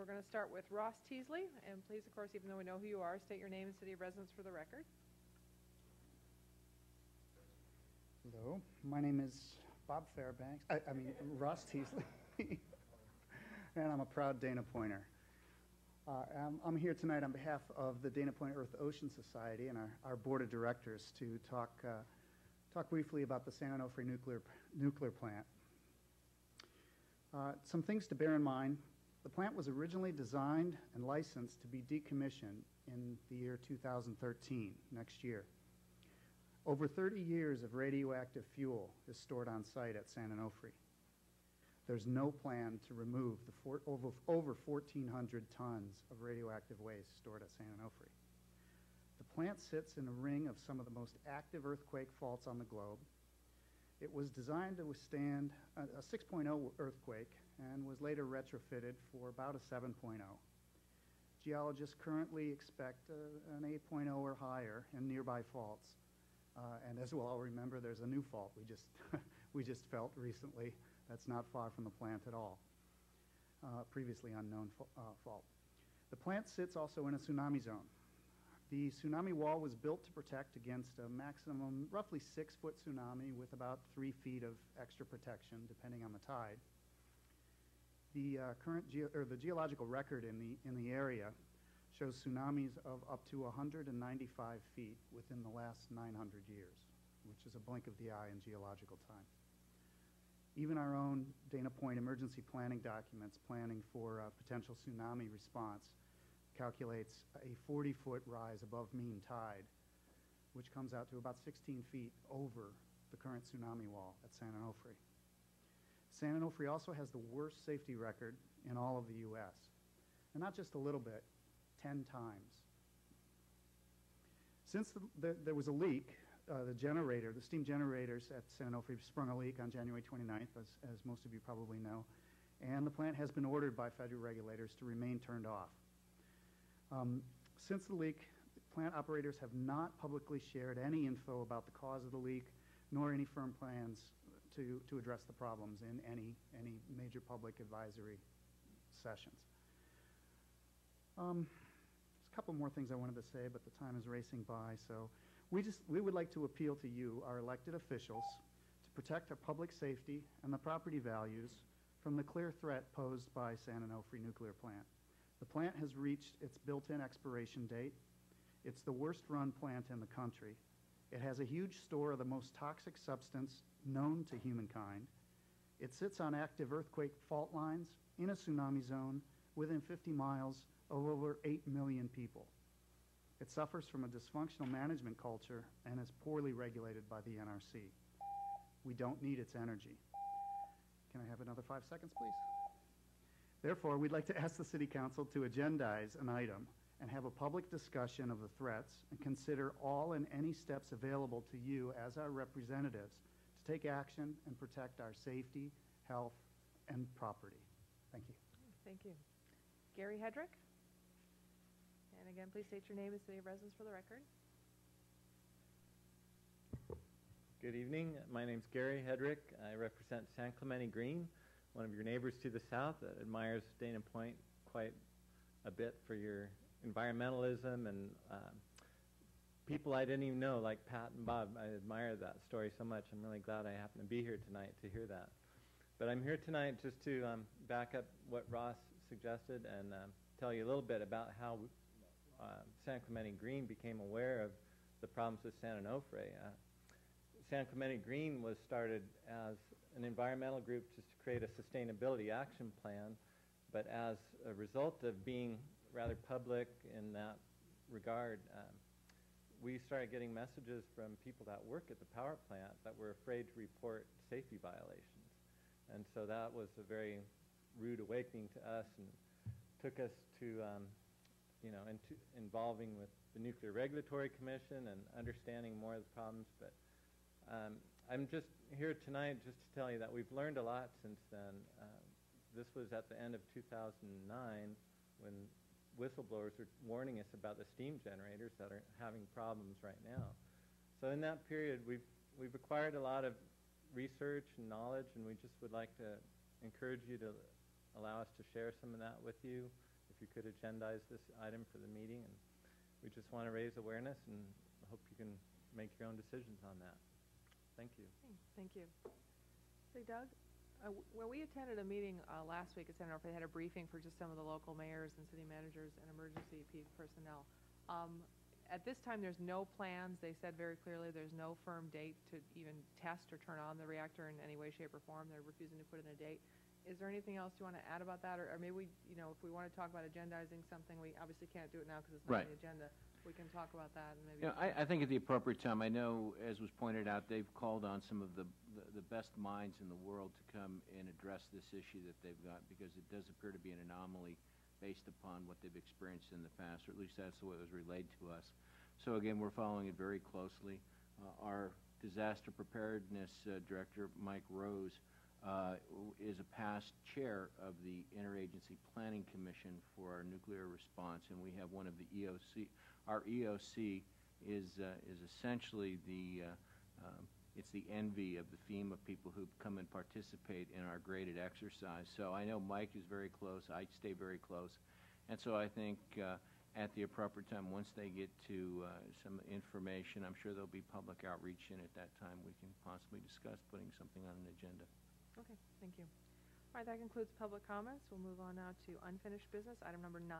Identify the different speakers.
Speaker 1: we're going to start with Ross Teasley, and please, of course, even though we know who you are, state your name and city of residence for the record.
Speaker 2: Hello, my name is Bob Fairbanks, Ross Teasley, and I'm a proud Dana Pointer. I'm here tonight on behalf of the Dana Point Earth Ocean Society and our board of directors to talk briefly about the San Onofre nuclear plant. Some things to bear in mind. The plant was originally designed and licensed to be decommissioned in the year 2013, next year. Over 30 years of radioactive fuel is stored on site at San Onofre. There's no plan to remove the over 1,400 tons of radioactive waste stored at San Onofre. The plant sits in a ring of some of the most active earthquake faults on the globe. It was designed to withstand a 6.0 earthquake and was later retrofitted for about a 7.0. Geologists currently expect an 8.0 or higher in nearby faults. And as we'll all remember, there's a new fault we just felt recently that's not far from the plant at all, previously unknown fault. The plant sits also in a tsunami zone. The tsunami wall was built to protect against a maximum roughly 6-foot tsunami with about 3 feet of extra protection depending on the tide. The the geological record in the area shows tsunamis of up to 195 feet within the last 900 years, which is a blink of the eye in geological time. Even our own Dana Point emergency planning documents planning for a potential tsunami response calculates a 40-foot rise above mean tide, which comes out to about 16 feet over the current tsunami wall at San Onofre. San Onofre also has the worst safety record in all of the U.S., and not just a little bit, 10 times. Since there was a leak, the steam generators at San Onofre sprung a leak on January 29th, as most of you probably know, and the plant has been ordered by federal regulators to remain turned off. Since the leak, plant operators have not publicly shared any info about the cause of the leak, nor any firm plans to address the problems in any major public advisory sessions. There's a couple more things I wanted to say, but the time is racing by, so we would like to appeal to you, our elected officials, to protect our public safety and the property values from the clear threat posed by San Onofre nuclear plant. The plant has reached its built-in expiration date. It's the worst-run plant in the country. It has a huge store of the most toxic substance known to humankind. It sits on active earthquake fault lines in a tsunami zone within 50 miles of over 8 million people. It suffers from a dysfunctional management culture and is poorly regulated by the NRC. We don't need its energy. Can I have another 5 seconds, please? Therefore, we'd like to ask the City Council to agendize an item and have a public discussion of the threats and consider all and any steps available to you as our representatives to take action and protect our safety, health, and property. Thank you.
Speaker 1: Thank you. Gary Hedrick. And again, please state your name and city of residence for the record.
Speaker 3: Good evening. My name's Gary Hedrick. I represent San Clemente Green, one of your neighbors to the south that admires Dana Point quite a bit for your environmentalism and people I didn't even know, like Pat and Bob. I admire that story so much. I'm really glad I happen to be here tonight to hear that. But I'm here tonight just to back up what Ross suggested and tell you a little bit about how San Clemente Green became aware of the problems with San Onofre. San Clemente Green was started as an environmental group just to create a sustainability action plan, but as a result of being rather public in that regard, we started getting messages from people that work at the power plant that were afraid to report safety violations. And so that was a very rude awakening to us and took us to, into involving with the Nuclear Regulatory Commission and understanding more of the problems. But I'm just here tonight just to tell you that we've learned a lot since then. This was at the end of 2009 when whistleblowers were warning us about the steam generators that are having problems right now. So in that period, we've acquired a lot of research and knowledge, and we just would like to encourage you to allow us to share some of that with you you could agendize this item for the meeting, and we just want to raise awareness and hope you can make your own decisions on that. Thank you.
Speaker 1: Okay, thank you. Say, Doug, when we attended a meeting last week at San Onofre, they had a briefing for just some of the local mayors and city managers and emergency personnel. At this time, there's no plans. They said very clearly there's no firm date to even test or turn on the reactor in any way, shape, or form. They're refusing to put in a date. Is there anything else you want to add about that? Or maybe we, if we want to talk about agendizing something, we obviously can't do it now because it's not on the agenda. We can talk about that and maybe.
Speaker 4: I think at the appropriate time. I know, as was pointed out, they've called on some of the best minds in the world to come and address this issue that they've got, because it does appear to be an anomaly based upon what they've experienced in the past, or at least that's the way it was relayed to us. So again, we're following it very closely. Our disaster preparedness director, Mike Rose, is a past chair of the Interagency Planning Commission for our nuclear response, and we have one of the EOC. Our EOC is essentially it's the envy of the FEMA people who come and participate in our graded exercise. So I know Mike is very close. I stay very close. And so I think at the appropriate time, once they get to some information, I'm sure there'll be public outreach, and at that time we can possibly discuss putting something on an agenda.
Speaker 1: Okay, thank you. All right, that concludes public comments. We'll move on now to unfinished business. Item number 9.